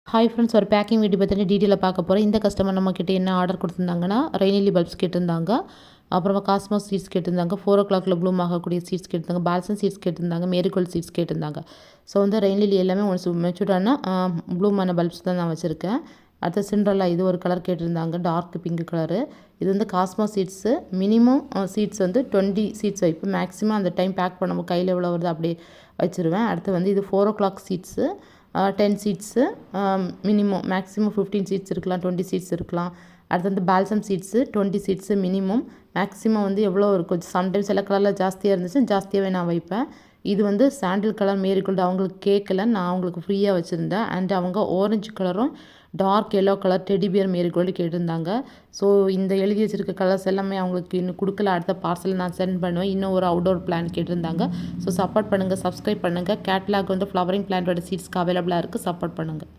Hi friends, ஒரு packing video பற்றின டீட்டெயிலாக பார்க்க போகிறோம். இந்த கஸ்டமர் நம்மக்கிட்ட என்ன ஆர்டர் கொடுத்துருந்தாங்கன்னா, ரெய்னிலி பல்ப்ஸ் கேட்டிருந்தாங்க. அப்புறமா காஸ்மாஸ் சீட்ஸ் கேட்டிருந்தாங்க. 4 o'clockல ப்ளூம் ஆகக்கூடிய சீட்ஸ் கேட்டிருந்தாங்க. பால்சம் சீட்ஸ் கேட்டிருந்தாங்க. மேரிகோல்ட் சீட்ஸ் கேட்டிருந்தாங்க. ஸோ வந்து ரெய்னிலி எல்லாமே ஒன்ஸ் மெச்சூர்டான ப்ளூமான பல்ப்ஸ் தான் நான் வச்சுருக்கேன். அடுத்து சிண்ட்ரல்லா இது ஒரு கலர் கேட்டிருந்தாங்க, டார்க் பிங்க் கலரு. இது வந்து காஸ்மாஸ் சீட்ஸு. மினிமம் சீட்ஸ் வந்து 20 சீட்ஸ் வைப்பேன். மேக்ஸிமம் அந்த டைம் பேக் பண்ணும்போது கையில் எவ்வளோ வருது அப்படியே வச்சுருவேன். அடுத்து வந்து இது 4 o'clock seats. 10 seats. Minimum maximum 15 seats இருக்கலாம், 20 சீட்ஸ் இருக்கலாம். அடுத்து வந்து balsam seats 20 seats minimum. Maximum வந்து எவ்வளோ இருக்கும், சம்டைம்ஸ் சில கலரில் ஜாஸ்தியாக இருந்துச்சு, ஜாஸ்தியாகவே நான் வைப்பேன். இது வந்து சாண்டில் கலர் மேரிகோல்டு அவங்களுக்கு கேட்கல, நான் அவங்களுக்கு ஃப்ரீயாக வச்சுருந்தேன். அண்ட் அவங்க ஆரஞ்சு கலரும் dark yellow colour teddy bear marigold கேட்டிருந்தாங்க. ஸோ இந்த எழுதி வச்சுருக்க கலர்ஸ் எல்லாமே அவங்களுக்கு இன்னும் கொடுக்கல. அடுத்த பார்சல் நான் சென்ட் பண்ணுவேன். இன்னும் ஒரு அவுட்டோர் பிளான் கேட்டிருந்தாங்க. ஸோ சப்போர்ட் பண்ணுங்கள், சப்ஸ்கிரைப் பண்ணுங்கள். கேட்லாக் வந்து ஃப்ளவரிங் பிளான்ட்டோட சீட்ஸ்க்கு அவைலபிளாக இருக்குது. சப்போர்ட் பண்ணுங்கள்.